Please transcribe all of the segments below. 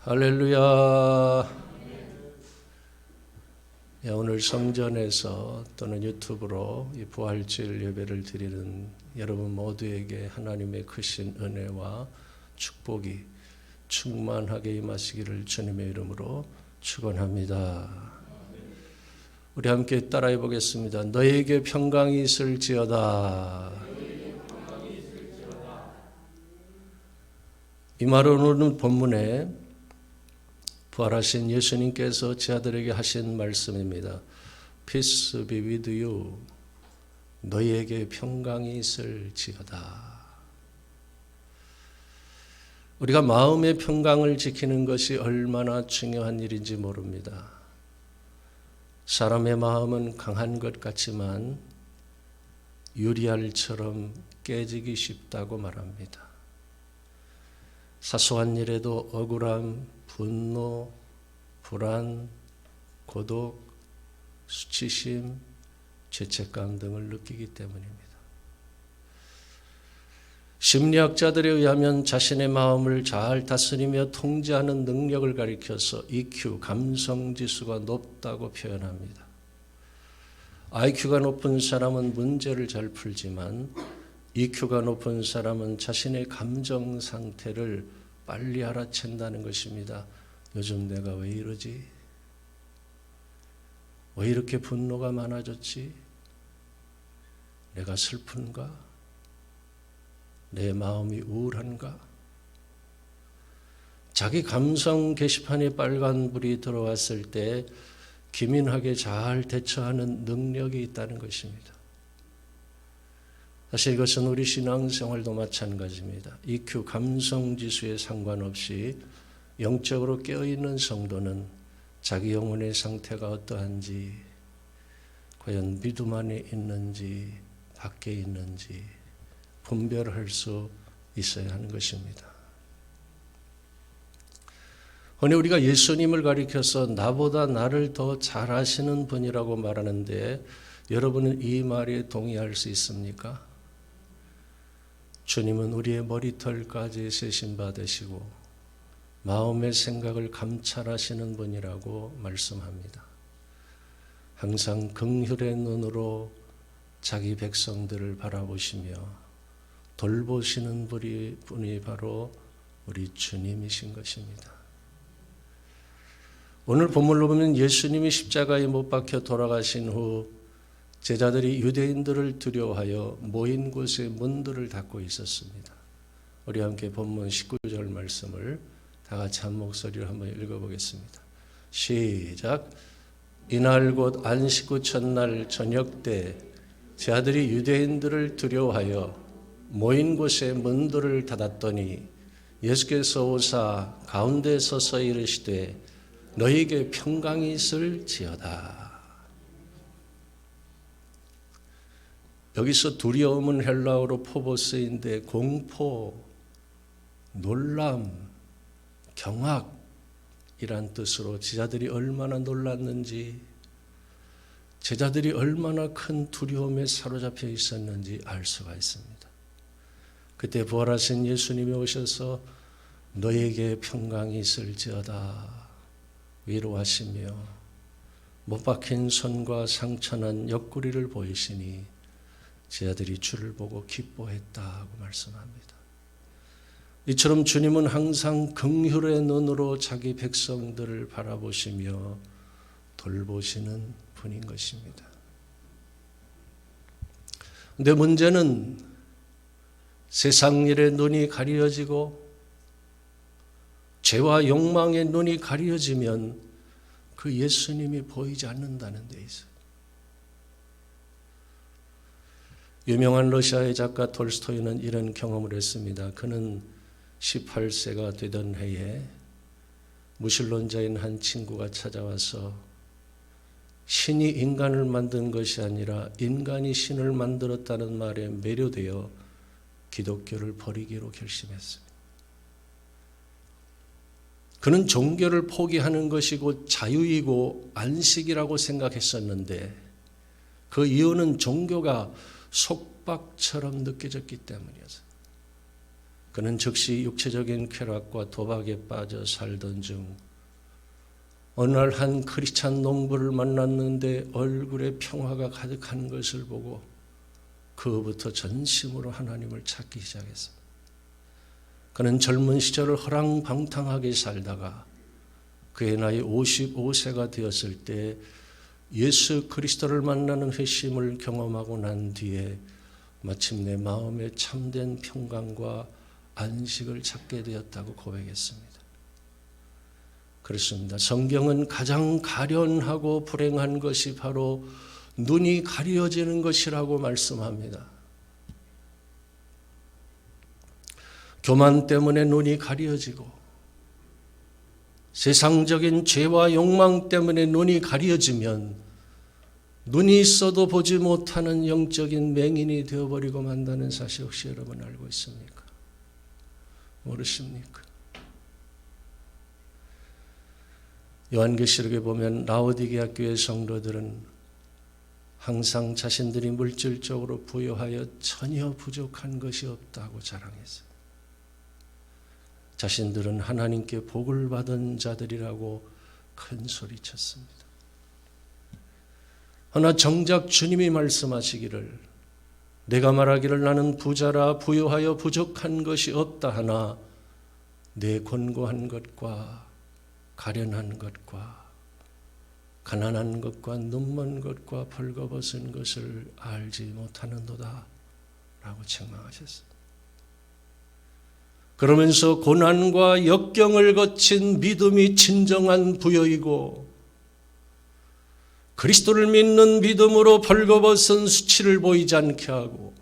할렐루야. 오늘 성전에서 또는 유튜브로 이 부활주일 예배를 드리는 여러분 모두에게 하나님의 크신 은혜와 축복이 충만하게 임하시기를 주님의 이름으로 축원합니다. 우리 함께 따라해 보겠습니다. 너에게 평강이 있을지어다. 이 말은 오늘 본문에 부활하신 예수님께서 제 아들에게 하신 말씀입니다. Peace be with you. 너희에게 평강이 있을지어다. 우리가 마음의 평강을 지키는 것이 얼마나 중요한 일인지 모릅니다. 사람의 마음은 강한 것 같지만 유리알처럼 깨지기 쉽다고 말합니다. 사소한 일에도 억울함, 분노, 불안, 고독, 수치심, 죄책감 등을 느끼기 때문입니다. 심리학자들에 의하면 자신의 마음을 잘 다스리며 통제하는 능력을 가리켜서 EQ, 감성지수가 높다고 표현합니다. IQ가 높은 사람은 문제를 잘 풀지만 EQ가 높은 사람은 자신의 감정 상태를 빨리 알아챈다는 것입니다. 요즘 내가 왜 이러지? 왜 이렇게 분노가 많아졌지? 내가 슬픈가? 내 마음이 우울한가? 자기 감성 게시판에 빨간불이 들어왔을 때 기민하게 잘 대처하는 능력이 있다는 것입니다. 사실 이것은 우리 신앙생활도 마찬가지입니다. EQ, 감성지수에 상관없이 영적으로 깨어있는 성도는 자기 영혼의 상태가 어떠한지, 과연 믿음 안에 있는지, 밖에 있는지 분별할 수 있어야 하는 것입니다. 흔히 우리가 예수님을 가리켜서 나보다 나를 더 잘 아시는 분이라고 말하는데 여러분은 이 말에 동의할 수 있습니까? 주님은 우리의 머리털까지 세신 바 되시고 마음의 생각을 감찰하시는 분이라고 말씀합니다. 항상 긍휼의 눈으로 자기 백성들을 바라보시며 돌보시는 분이 바로 우리 주님이신 것입니다. 오늘 본문을 보면 예수님이 십자가에 못 박혀 돌아가신 후 제자들이 유대인들을 두려워하여 모인 곳의 문들을 닫고 있었습니다. 우리 함께 본문 19절 말씀을 다 같이 한 목소리로 한번 읽어보겠습니다. 시작. 이날 곧 안식 후 첫날 저녁 때 제자들이 유대인들을 두려워하여 모인 곳의 문들을 닫았더니 예수께서 오사 가운데 서서 이르시되 너희에게 평강이 있을지어다. 여기서 두려움은 헬라어로 포보스인데 공포, 놀람, 경악이란 뜻으로 제자들이 얼마나 놀랐는지, 제자들이 얼마나 큰 두려움에 사로잡혀 있었는지 알 수가 있습니다. 그때 부활하신 예수님이 오셔서 너에게 평강이 있을지어다 위로하시며 못 박힌 손과 상처난 옆구리를 보이시니 제자들이 주를 보고 기뻐했다고 말씀합니다. 이처럼 주님은 항상 긍휼의 눈으로 자기 백성들을 바라보시며 돌보시는 분인 것입니다. 그런데 문제는 세상 일의 눈이 가려지고 죄와 욕망의 눈이 가려지면 그 예수님이 보이지 않는다는 데 있어요. 유명한 러시아의 작가 톨스토이는 이런 경험을 했습니다. 그는 18세가 되던 해에 무신론자인 한 친구가 찾아와서 신이 인간을 만든 것이 아니라 인간이 신을 만들었다는 말에 매료되어 기독교를 버리기로 결심했습니다. 그는 종교를 포기하는 것이 곧 자유이고 안식이라고 생각했었는데 그 이유는 종교가 속박처럼 느껴졌기 때문이었어요. 그는 즉시 육체적인 쾌락과 도박에 빠져 살던 중 어느 날 한 크리스찬 농부를 만났는데 얼굴에 평화가 가득한 것을 보고 그부터 전심으로 하나님을 찾기 시작했습니다. 그는 젊은 시절을 허랑방탕하게 살다가 그의 나이 55세가 되었을 때 예수 그리스도를 만나는 회심을 경험하고 난 뒤에 마침내 마음에 참된 평강과 안식을 찾게 되었다고 고백했습니다. 그렇습니다. 성경은 가장 가련하고 불행한 것이 바로 눈이 가려지는 것이라고 말씀합니다. 교만 때문에 눈이 가려지고 세상적인 죄와 욕망 때문에 눈이 가려지면 눈이 있어도 보지 못하는 영적인 맹인이 되어버리고 만다는 사실 혹시 여러분 알고 있습니까? 모르십니까? 요한계시록에 보면 라오디게아 교회 성도들은 항상 자신들이 물질적으로 부유하여 전혀 부족한 것이 없다고 자랑했어요. 자신들은 하나님께 복을 받은 자들이라고 큰 소리쳤습니다. 그러나 정작 주님이 말씀하시기를 내가 말하기를 나는 부자라 부유하여 부족한 것이 없다 하나 내 곤고한 것과 가련한 것과 가난한 것과 눈먼 것과 벌거벗은 것을 알지 못하는도다 라고 책망하셨습니다. 그러면서 고난과 역경을 거친 믿음이 진정한 부여이고 그리스도를 믿는 믿음으로 벌거벗은 수치를 보이지 않게 하고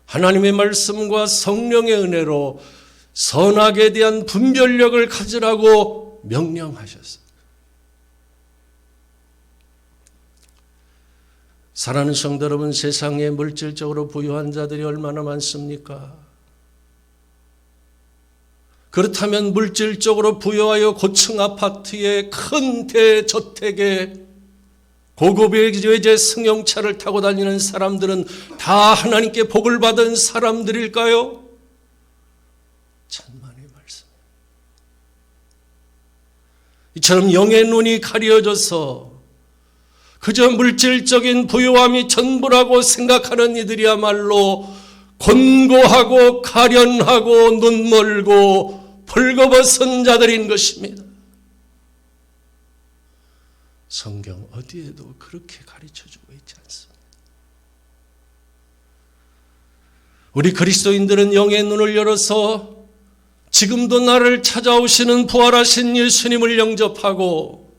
하나님의 말씀과 성령의 은혜로 선악에 대한 분별력을 가지라고 명령하셨습니다. 사랑하는 성도 여러분, 세상에 물질적으로 부유한 자들이 얼마나 많습니까? 그렇다면 물질적으로 부유하여 고층 아파트에 큰 대저택에 고급의 외제 승용차를 타고 다니는 사람들은 다 하나님께 복을 받은 사람들일까요? 천만의 말씀. 이처럼 영의 눈이 가려져서 그저 물질적인 부유함이 전부라고 생각하는 이들이야말로 곤고하고 가련하고 눈멀고 벌거벗은 자들인 것입니다. 성경 어디에도 그렇게 가르쳐주고 있지 않습니다. 우리 그리스도인들은 영의 눈을 열어서 지금도 나를 찾아오시는 부활하신 예수님을 영접하고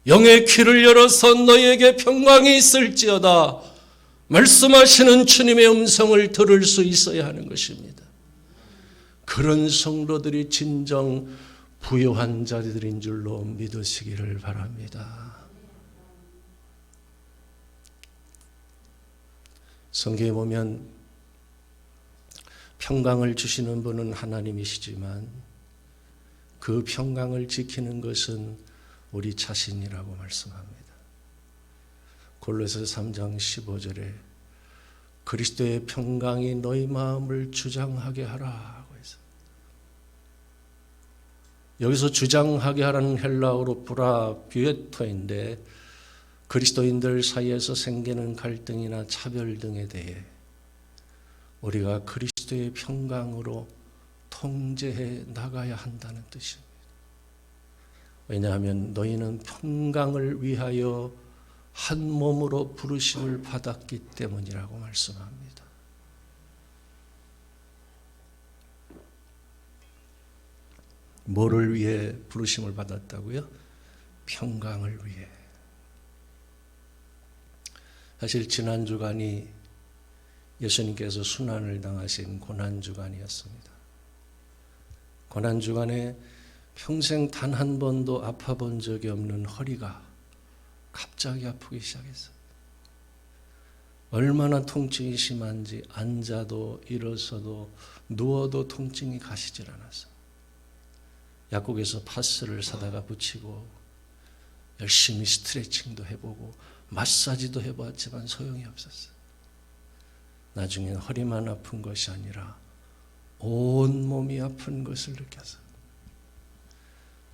영의 귀를 열어서 너희에게 평강이 있을지어다 말씀하시는 주님의 음성을 들을 수 있어야 하는 것입니다. 그런 성도들이 진정 부유한 자들인 줄로 믿으시기를 바랍니다. 성경에 보면 평강을 주시는 분은 하나님이시지만 그 평강을 지키는 것은 우리 자신이라고 말씀합니다. 골로새서 3장 15절에 그리스도의 평강이 너희 마음을 주장하게 하라고 해서 여기서 주장하게 하라는 헬라어로 브라뷰에토인데 그리스도인들 사이에서 생기는 갈등이나 차별 등에 대해 우리가 그리스도의 평강으로 통제해 나가야 한다는 뜻입니다. 왜냐하면 너희는 평강을 위하여 한 몸으로 부르심을 받았기 때문이라고 말씀합니다. 뭐를 위해 부르심을 받았다고요? 평강을 위해. 사실 지난 주간이 예수님께서 순환을 당하신 고난주간이었습니다. 고난주간에 평생 단 한 번도 아파본 적이 없는 허리가 갑자기 아프기 시작했어요. 얼마나 통증이 심한지 앉아도 일어서도 누워도 통증이 가시질 않았어요. 약국에서 파스를 사다가 붙이고 열심히 스트레칭도 해보고 마사지도 해봤지만 소용이 없었어요. 나중엔 허리만 아픈 것이 아니라 온 몸이 아픈 것을 느껴서,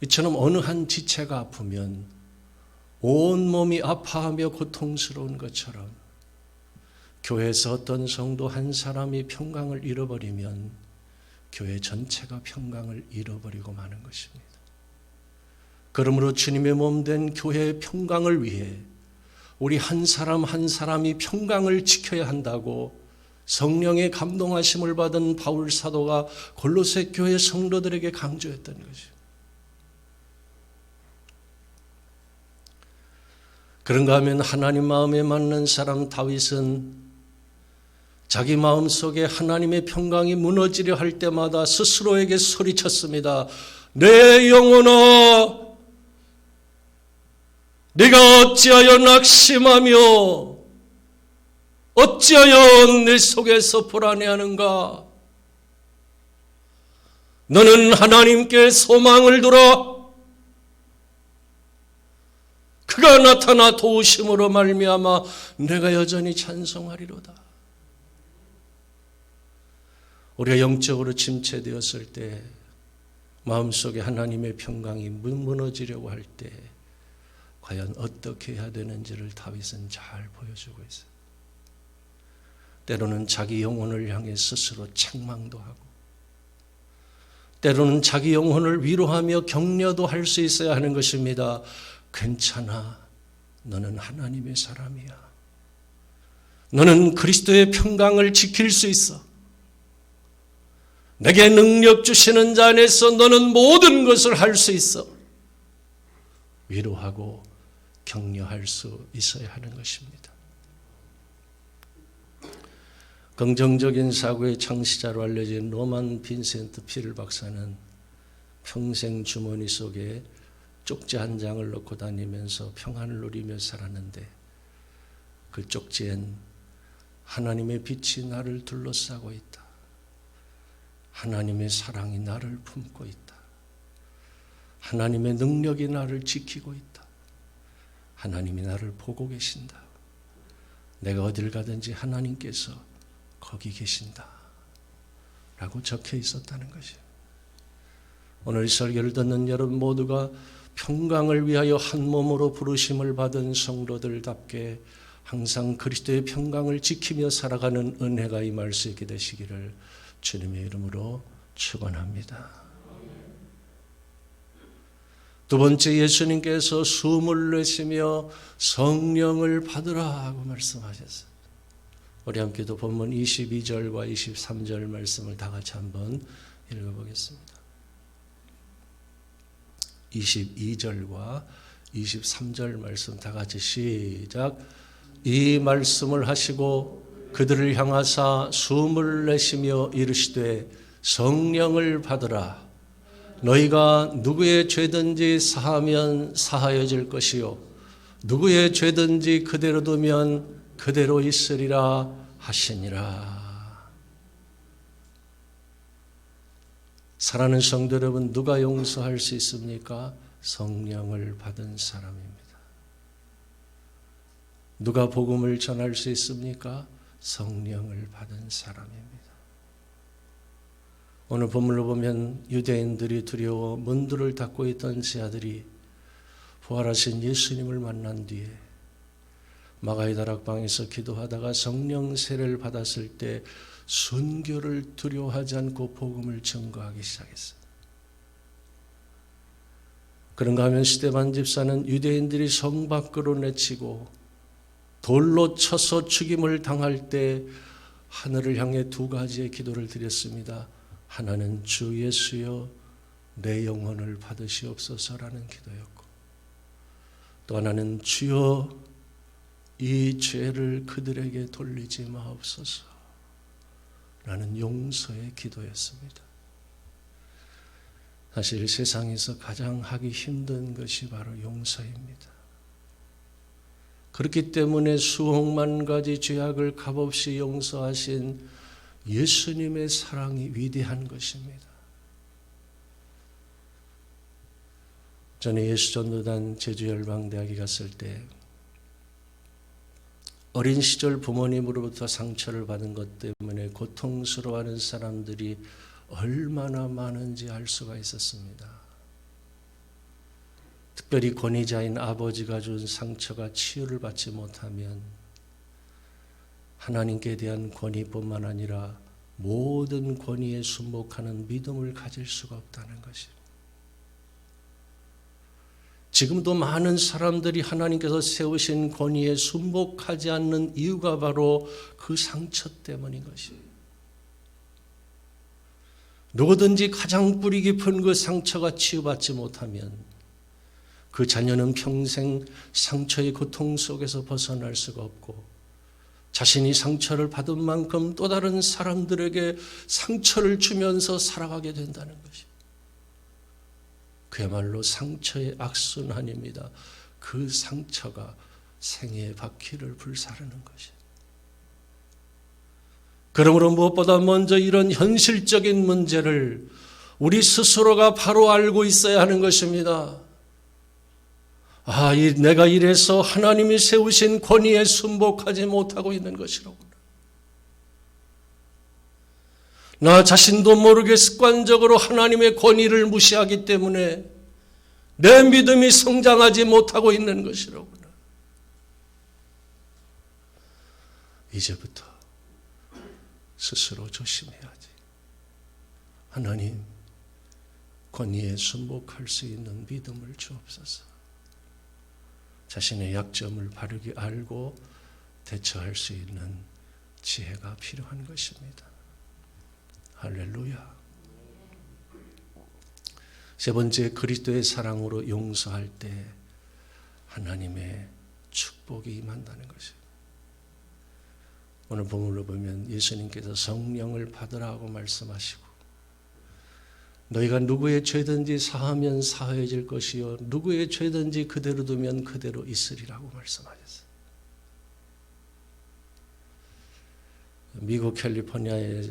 이처럼 어느 한 지체가 아프면 온 몸이 아파하며 고통스러운 것처럼 교회에서 어떤 성도 한 사람이 평강을 잃어버리면 교회 전체가 평강을 잃어버리고 마는 것입니다. 그러므로 주님의 몸 된 교회의 평강을 위해 우리 한 사람 한 사람이 평강을 지켜야 한다고 성령의 감동하심을 받은 바울 사도가 골로새 교회 성도들에게 강조했던 것이죠. 그런가 하면 하나님 마음에 맞는 사람 다윗은 자기 마음속에 하나님의 평강이 무너지려 할 때마다 스스로에게 소리쳤습니다. 내 영혼아, 네가 어찌하여 낙심하며 어찌하여 내 속에서 불안해하는가? 너는 하나님께 소망을 두라. 그가 나타나 도우심으로 말미암아 내가 여전히 찬송하리로다. 우리가 영적으로 침체되었을 때, 마음속에 하나님의 평강이 무너지려고 할 때 과연 어떻게 해야 되는지를 다윗은 잘 보여주고 있어요. 때로는 자기 영혼을 향해 스스로 책망도 하고, 때로는 자기 영혼을 위로하며 격려도 할 수 있어야 하는 것입니다. 괜찮아, 너는 하나님의 사람이야. 너는 그리스도의 평강을 지킬 수 있어. 내게 능력 주시는 자 안에서 너는 모든 것을 할 수 있어. 위로하고 격려할 수 있어야 하는 것입니다. 긍정적인 사고의 창시자로 알려진 로만 빈센트 필 박사는 평생 주머니 속에 쪽지 한 장을 넣고 다니면서 평안을 누리며 살았는데, 그 쪽지엔 하나님의 빛이 나를 둘러싸고 있다. 하나님의 사랑이 나를 품고 있다. 하나님의 능력이 나를 지키고 있다. 하나님이 나를 보고 계신다. 내가 어딜 가든지 하나님께서 거기 계신다. 라고 적혀 있었다는 것이에요. 오늘 설교를 듣는 여러분 모두가 평강을 위하여 한 몸으로 부르심을 받은 성도들답게 항상 그리스도의 평강을 지키며 살아가는 은혜가 임할 수 있게 되시기를 주님의 이름으로 축원합니다. 두 번째, 예수님께서 숨을 내쉬며 성령을 받으라 하고 말씀하셨어요. 우리 함께도 본문 22절과 23절 말씀을 다 같이 한번 읽어보겠습니다. 22절과 23절 말씀 다 같이 시작. 이 말씀을 하시고 그들을 향하사 숨을 내쉬며 이르시되 성령을 받으라. 너희가 누구의 죄든지 사하면 사하여질 것이요 누구의 죄든지 그대로 두면 그대로 있으리라 하시니라. 사랑하는 성도 여러분, 누가 용서할 수 있습니까? 성령을 받은 사람입니다. 누가 복음을 전할 수 있습니까? 성령을 받은 사람입니다. 오늘 본문을 보면 유대인들이 두려워 문들을 닫고 있던 제자들이 부활하신 예수님을 만난 뒤에 마가의 다락방에서 기도하다가 성령 세례를 받았을 때 순교를 두려워하지 않고 복음을 증거하기 시작했어요. 그런가 하면 스데반 집사는 유대인들이 성 밖으로 내치고 돌로 쳐서 죽임을 당할 때 하늘을 향해 두 가지의 기도를 드렸습니다. 하나는 주 예수여 내 영혼을 받으시옵소서라는 기도였고, 또 하나는 주여 이 죄를 그들에게 돌리지 마옵소서 라는 용서의 기도였습니다. 사실 세상에서 가장 하기 힘든 것이 바로 용서입니다. 그렇기 때문에 수억만 가지 죄악을 값없이 용서하신 예수님의 사랑이 위대한 것입니다. 전에 예수전도단 제주열방대학에 갔을 때 어린 시절 부모님으로부터 상처를 받은 것 때문에 고통스러워하는 사람들이 얼마나 많은지 알 수가 있었습니다. 특별히 권위자인 아버지가 준 상처가 치유를 받지 못하면 하나님께 대한 권위뿐만 아니라 모든 권위에 순복하는 믿음을 가질 수가 없다는 것입니다. 지금도 많은 사람들이 하나님께서 세우신 권위에 순복하지 않는 이유가 바로 그 상처 때문인 것이에요. 누구든지 가장 뿌리 깊은 그 상처가 치유받지 못하면 그 자녀는 평생 상처의 고통 속에서 벗어날 수가 없고 자신이 상처를 받은 만큼 또 다른 사람들에게 상처를 주면서 살아가게 된다는 것입니다. 그야말로 상처의 악순환입니다. 그 상처가 생애의 바퀴를 불사르는 것이에요. 그러므로 무엇보다 먼저 이런 현실적인 문제를 우리 스스로가 바로 알고 있어야 하는 것입니다. 내가 이래서 하나님이 세우신 권위에 순복하지 못하고 있는 것이로구나. 나 자신도 모르게 습관적으로 하나님의 권위를 무시하기 때문에 내 믿음이 성장하지 못하고 있는 것이로구나. 이제부터 스스로 조심해야지. 하나님, 권위에 순복할 수 있는 믿음을 주옵소서. 자신의 약점을 바르게 알고 대처할 수 있는 지혜가 필요한 것입니다. 할렐루야. 세 번째, 그리스도의 사랑으로 용서할 때 하나님의 축복이 임한다는 것이에요. 오늘 본문을 보면 예수님께서 성령을 받으라고 말씀하시고 너희가 누구의 죄든지 사하면 사해질 것이요 누구의 죄든지 그대로 두면 그대로 있으리라고 말씀하셨어요. 미국 캘리포니아에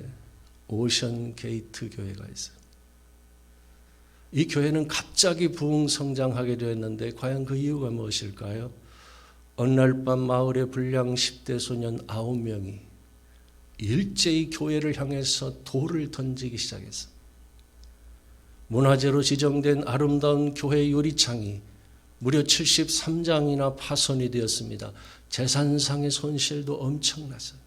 오션 게이트 교회가 있어요. 이 교회는 갑자기 부흥성장하게 되었는데 과연 그 이유가 무엇일까요? 어느 날 밤 마을의 불량 10대 소년 9명이 일제히 교회를 향해서 돌을 던지기 시작했어요. 문화재로 지정된 아름다운 교회 유리창이 무려 73장이나 파손이 되었습니다. 재산상의 손실도 엄청났어요.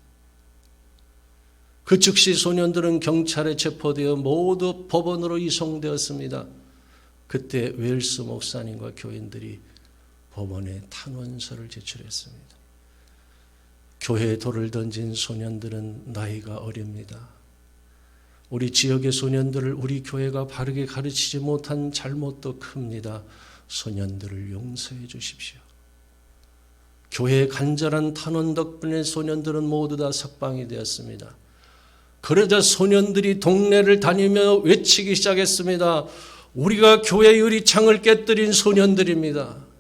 그 즉시 소년들은 경찰에 체포되어 모두 법원으로 이송되었습니다. 그때 웰스 목사님과 교인들이 법원에 탄원서를 제출했습니다. 교회에 돌을 던진 소년들은 나이가 어립니다. 우리 지역의 소년들을 우리 교회가 바르게 가르치지 못한 잘못도 큽니다. 소년들을 용서해 주십시오. 교회의 간절한 탄원 덕분에 소년들은 모두 다 석방이 되었습니다. 그러자 소년들이 동네를 다니며 외치기 시작했습니다. 우리가 교회 유리창을 깨뜨린 소년들입니다.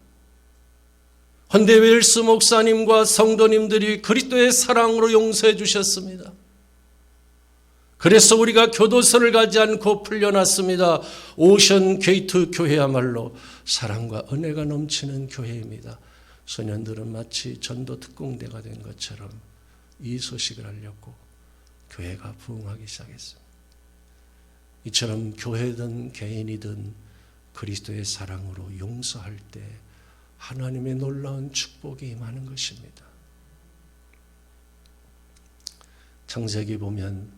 헌데 웰스 목사님과 성도님들이 그리스도의 사랑으로 용서해 주셨습니다. 그래서 우리가 교도소를 가지 않고 풀려났습니다. 오션 게이트 교회야말로 사랑과 은혜가 넘치는 교회입니다. 소년들은 마치 전도 특공대가 된 것처럼 이 소식을 알렸고 교회가 부흥하기 시작했습니다. 이처럼 교회든 개인이든 그리스도의 사랑으로 용서할 때 하나님의 놀라운 축복이 임하는 것입니다. 창세기 보면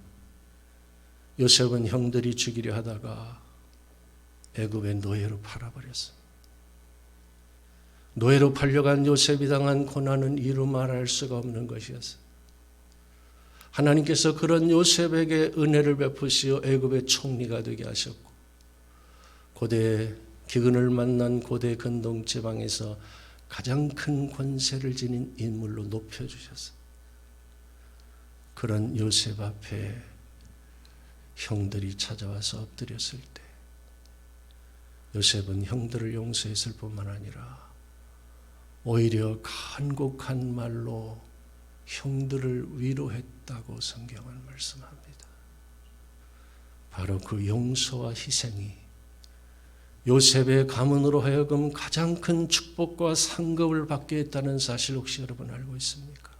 요셉은 형들이 죽이려 하다가 애굽의 노예로 팔아버렸습니다. 노예로 팔려간 요셉이 당한 고난은 이루 말할 수가 없는 것이었어요. 하나님께서 그런 요셉에게 은혜를 베푸시어 애굽의 총리가 되게 하셨고 고대 기근을 만난 고대 근동 지방에서 가장 큰 권세를 지닌 인물로 높여주셨어요. 그런 요셉 앞에 형들이 찾아와서 엎드렸을 때 요셉은 형들을 용서했을 뿐만 아니라 오히려 간곡한 말로 형들을 위로했다고 성경은 말씀합니다. 바로 그 용서와 희생이 요셉의 가문으로 하여금 가장 큰 축복과 상급을 받게 했다는 사실 혹시 여러분 알고 있습니까?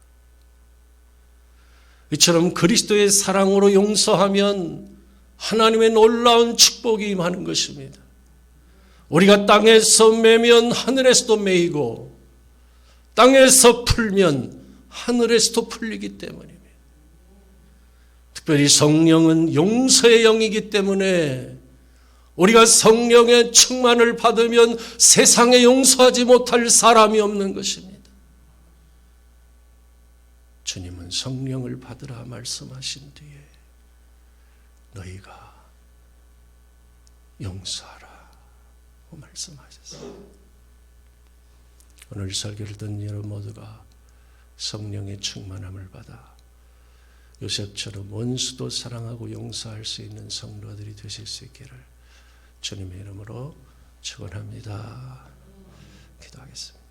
이처럼 그리스도의 사랑으로 용서하면 하나님의 놀라운 축복이 임하는 것입니다. 우리가 땅에서 매면 하늘에서도 매이고 땅에서 풀면 하늘에서도 풀리기 때문입니다. 특별히 성령은 용서의 영이기 때문에 우리가 성령의 충만을 받으면 세상에 용서하지 못할 사람이 없는 것입니다. 주님은 성령을 받으라 말씀하신 뒤에 너희가 용서하라 말씀하셨습니다. 오늘 설교를 듣는 여러분 모두가 성령의 충만함을 받아 요셉처럼 원수도 사랑하고 용서할 수 있는 성도들이 되실 수 있기를 주님의 이름으로 축원합니다. 기도하겠습니다.